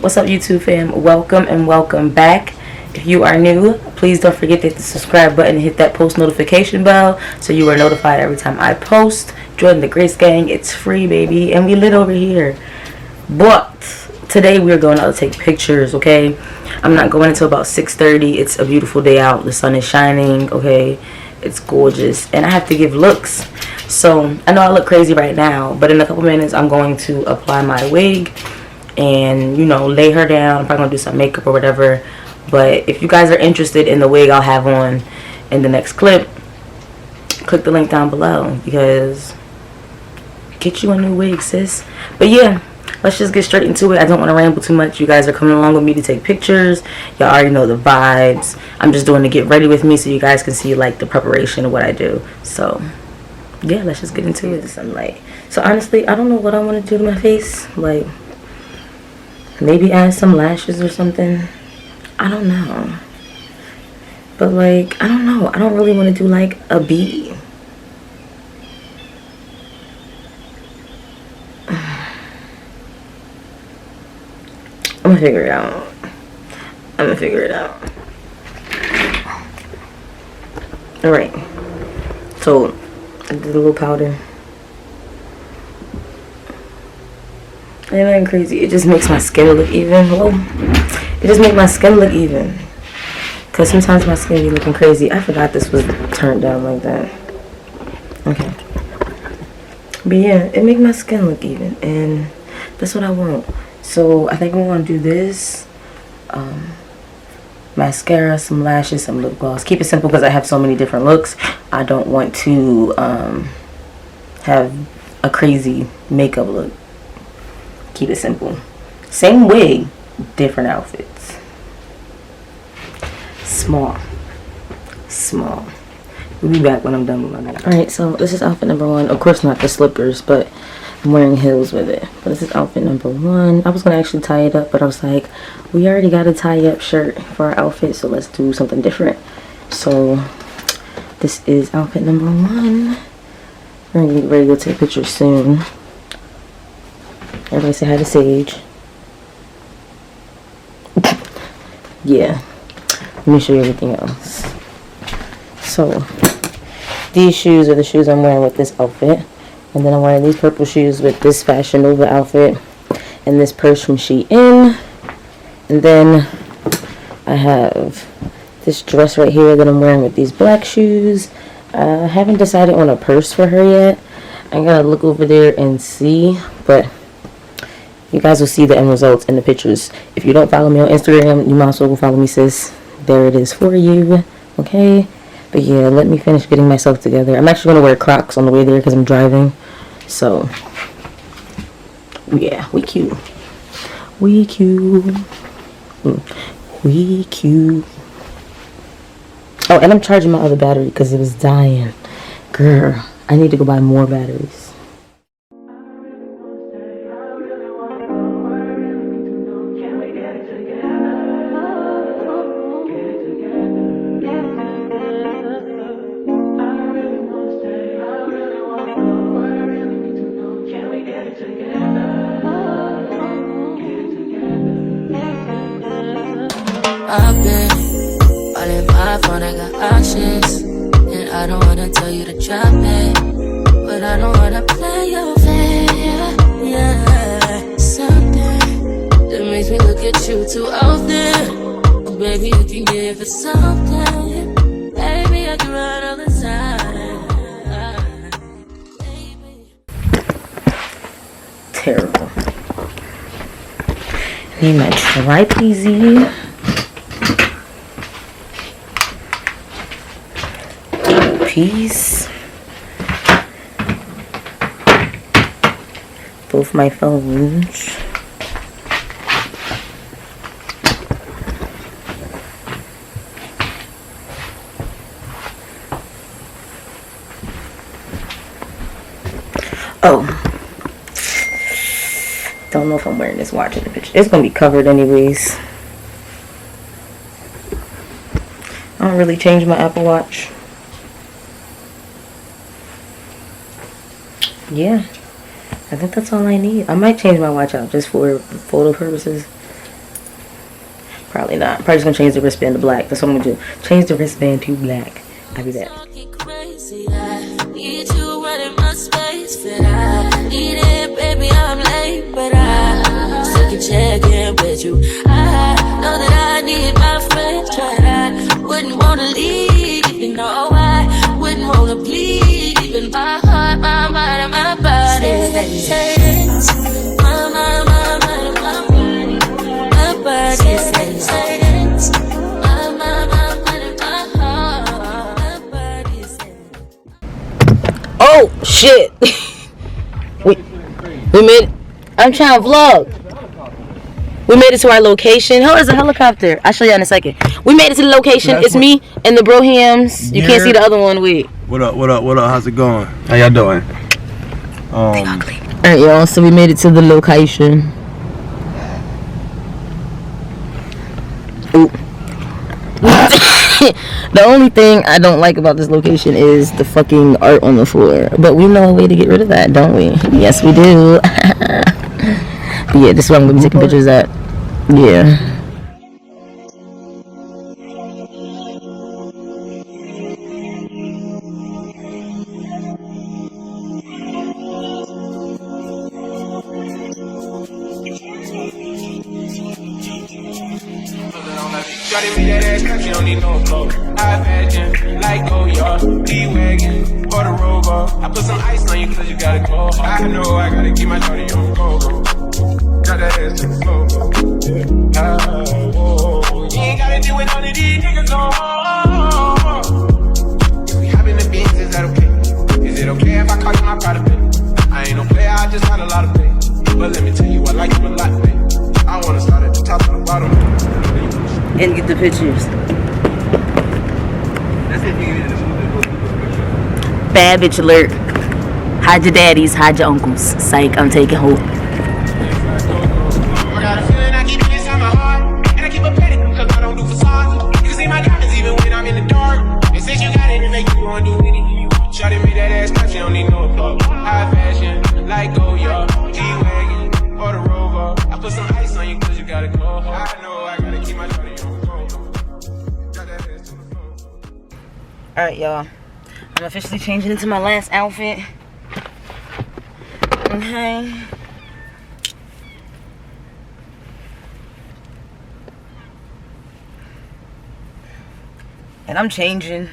What's up, YouTube fam? Welcome and welcome back. If you are new, please don't forget to hit the subscribe button and hit that post notification bell so you are notified every time I post. Join the Grace Gang. It's free, baby, and we lit over here. But today we're going out to take pictures, okay? I'm not going until about 6:30. It's a beautiful day out. The sun is shining, okay? It's gorgeous, and I have to give looks. So I know I look crazy right now, but in a couple minutes I'm going to apply my wig and, you know, lay her down. I'm probably gonna do some makeup or whatever. But if you guys are interested in the wig I'll have on in the next clip, click the link down below, because get you a new wig, sis. But yeah, let's just get straight into it. I don't want to ramble too much. You guys are coming along with me to take pictures. Y'all already know the vibes. I'm just doing to get ready with me so you guys can see like the preparation of what I do. So yeah, let's just get into it. The sunlight. So honestly, I don't know what I want to do to my face. Like maybe add some lashes or something. I don't know. But like, I don't know. I don't really want to do like a bee. I'm gonna figure it out. Alright. So I did a little powder. Ain't nothing crazy. It just makes my skin look even. Well, it just makes my skin look even. Because sometimes my skin be looking crazy. I forgot this was turned down like that. Okay. But yeah, it makes my skin look even. And that's what I want. So I think I'm going to do this. Mascara, some lashes, some lip gloss. Keep it simple because I have so many different looks. I don't want to have a crazy makeup look. Keep it simple. Same wig, different outfits. Small. We'll be back when I'm done with my makeup. Alright, so this is outfit number 1. Of course not the slippers, but I'm wearing heels with it. But this is outfit number 1. I was going to actually tie it up, but I was like, we already got a tie-up shirt for our outfit, so let's do something different. So this is outfit number 1. We're going to get ready to go take pictures soon. Everybody say hi to Sage. Yeah. Let me show you everything else. So these shoes are the shoes I'm wearing with this outfit. And then I'm wearing these purple shoes with this Fashion Nova outfit. And this purse from Shein. And then I have this dress right here that I'm wearing with these black shoes. I haven't decided on a purse for her yet. I gotta look over there and see. But you guys will see the end results in the pictures. If you don't follow me on Instagram, you might as well follow me, sis. There it is for you. Okay? But yeah, let me finish getting myself together. I'm actually going to wear Crocs on the way there because I'm driving. So, yeah, we cute. We cute. We cute. Oh, and I'm charging my other battery because it was dying. Girl, I need to go buy more batteries. I've been all in my phone, I got options. And I don't wanna tell you to drop it, but I don't wanna play your fair. Yeah, something that makes me look at you too often. Oh, baby, you can give it something. Baby, I can run all the time. Terrible. Need my tripod. Piece. Both my phones. Oh, don't know if I'm wearing this watch in the picture. It's gonna be covered anyways. I don't really change my Apple Watch. Yeah, I think that's all I need. I might change my watch out just for photo purposes. Probably not. Probably just gonna change the wristband to black. That's what I'm gonna do. Change the wristband to black. I'll be back. Crazy, I need you running my space, but I need it, baby. I'm late, but I still can check in with you. I know that I need my friends, but I wouldn't wanna leave. You know I wouldn't wanna bleed. Even my heart, my mind, and my body. My mind, my mind, my body. My body says my mind, my mind, and my heart. My body says. Oh shit! we made. I'm trying to vlog. We made it to our location. Oh, there's a helicopter. I'll show you in a second. We made it to the location. It's me and the Brohams. You can't see the other one. Wait. What up? What up? What up? How's it going? How y'all doing? They ugly. Alright, y'all. So we made it to the location. Ooh. The only thing I don't like about this location is the fucking art on the floor. But we know a way to get rid of that, don't we? Yes, we do. But yeah, this is what I'm going to be taking pictures at. Yeah. Shawty me that ass cause she don't need no clothes. I imagine, like go yard, D-Wagon, or the Rover. I put some ice on you cause you gotta go hard. I know I gotta keep my shawty on go. Got that ass to the floor. You ain't gotta deal with none of these niggas no more. If we hop in the beans, is that okay? Is it okay if I call you my pride baby? I ain't no player, I just had a lot of pain. But let me tell you, I like you a lot, baby. I wanna start at the top of the bottom. And get the pictures. Bad bitch alert. Hide your daddies, hide your uncles. Psych, I'm taking hold. I got a feeling I keep it inside my heart. And I keep a petty cause I don't do facades. You can see my diamonds even when I'm in the dark. And since you got it, it make you wanna do anything you want. Shawty me that ass cause you don't need no applause. High fashion, like go yard, D-Wagon, or the Rover. I put some ice on you cause you gotta go hard. I know I gotta keep my shawty on go. Got that ass to the floor. Alright, y'all. I'm officially changing into my last outfit. Okay. And I'm changing.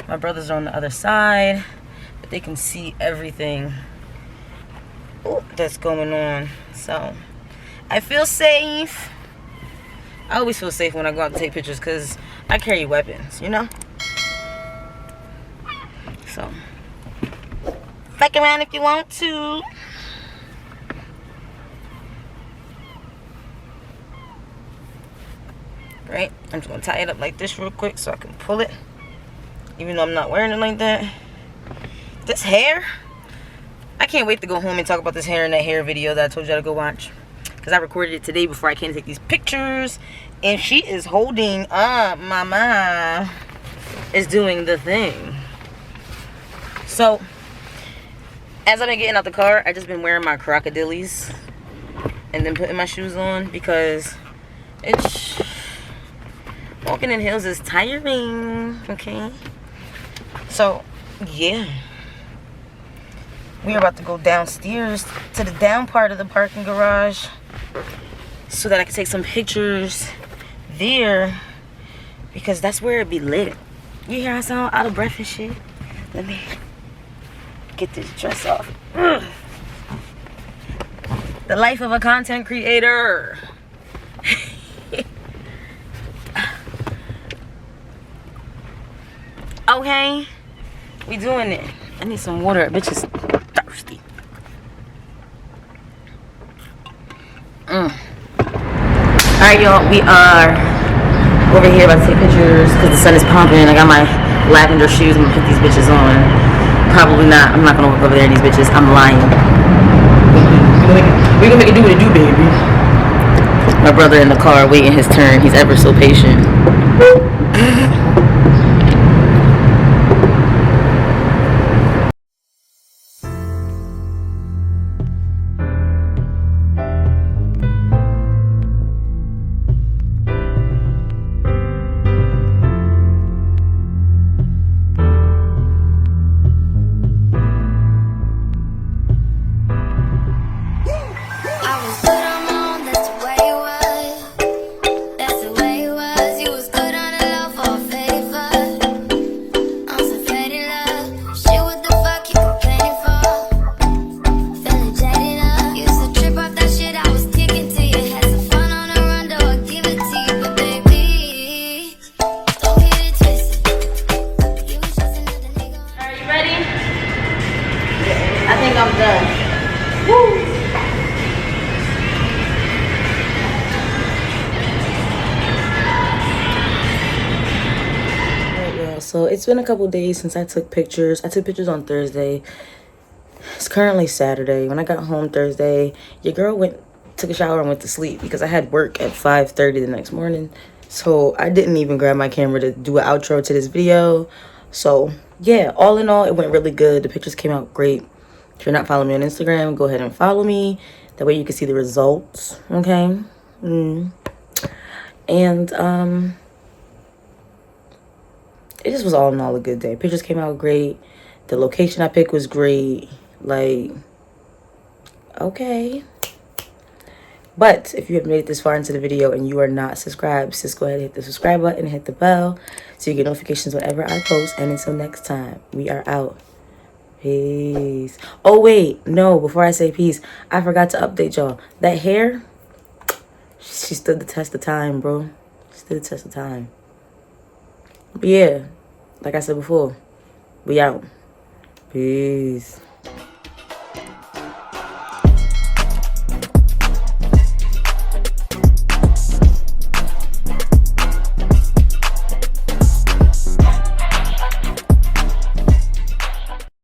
My brothers are on the other side, but they can see everything that's going on. So I feel safe. I always feel safe when I go out to take pictures because I carry weapons, you know? So fuck around if you want to. Right? I'm just gonna tie it up like this real quick so I can pull it. Even though I'm not wearing it like that. This hair, I can't wait to go home and talk about this hair in that hair video that I told y'all to go watch. Because I recorded it today before I came to take these pictures. And she is holding up. Mama is doing the thing. So, as I've been getting out the car, I've just been wearing my crocodiles. And then putting my shoes on because it's... walking in hills is tiring, okay? So, yeah. We're about to go downstairs to the down part of the parking garage so that I can take some pictures there because that's where it be lit. You hear I sound out of breath and shit? Let me get this dress off. Ugh. The life of a content creator. Okay, we doing it. I need some water. Bitch is thirsty. Alright, y'all. We are over here about to take pictures because the sun is pumping. I got my lavender shoes. I'm gonna put these bitches on. Probably not. I'm not gonna walk over there in these bitches. I'm lying. We're gonna make it do what it do, baby. My brother in the car waiting his turn. He's ever so patient. so it's been a couple days since I took pictures. I took pictures on Thursday. It's currently Saturday. When I got home Thursday, your girl took a shower and went to sleep because I had work at 5:30 the next morning. So I didn't even grab my camera to do an outro to this video. So yeah, all in all, it went really good. The pictures came out great. If you're not following me on Instagram, go ahead and follow me. That way you can see the results, okay? And it just was all in all a good day. Pictures came out great. The location I picked was great. Like, okay. But if you have made it this far into the video and you are not subscribed, just go ahead and hit the subscribe button and hit the bell so you get notifications whenever I post. And until next time, we are out. Peace. Oh, wait. No, before I say peace, I forgot to update y'all. That hair, she stood the test of time, bro. She stood the test of time. But yeah, like I said before, we out. Peace.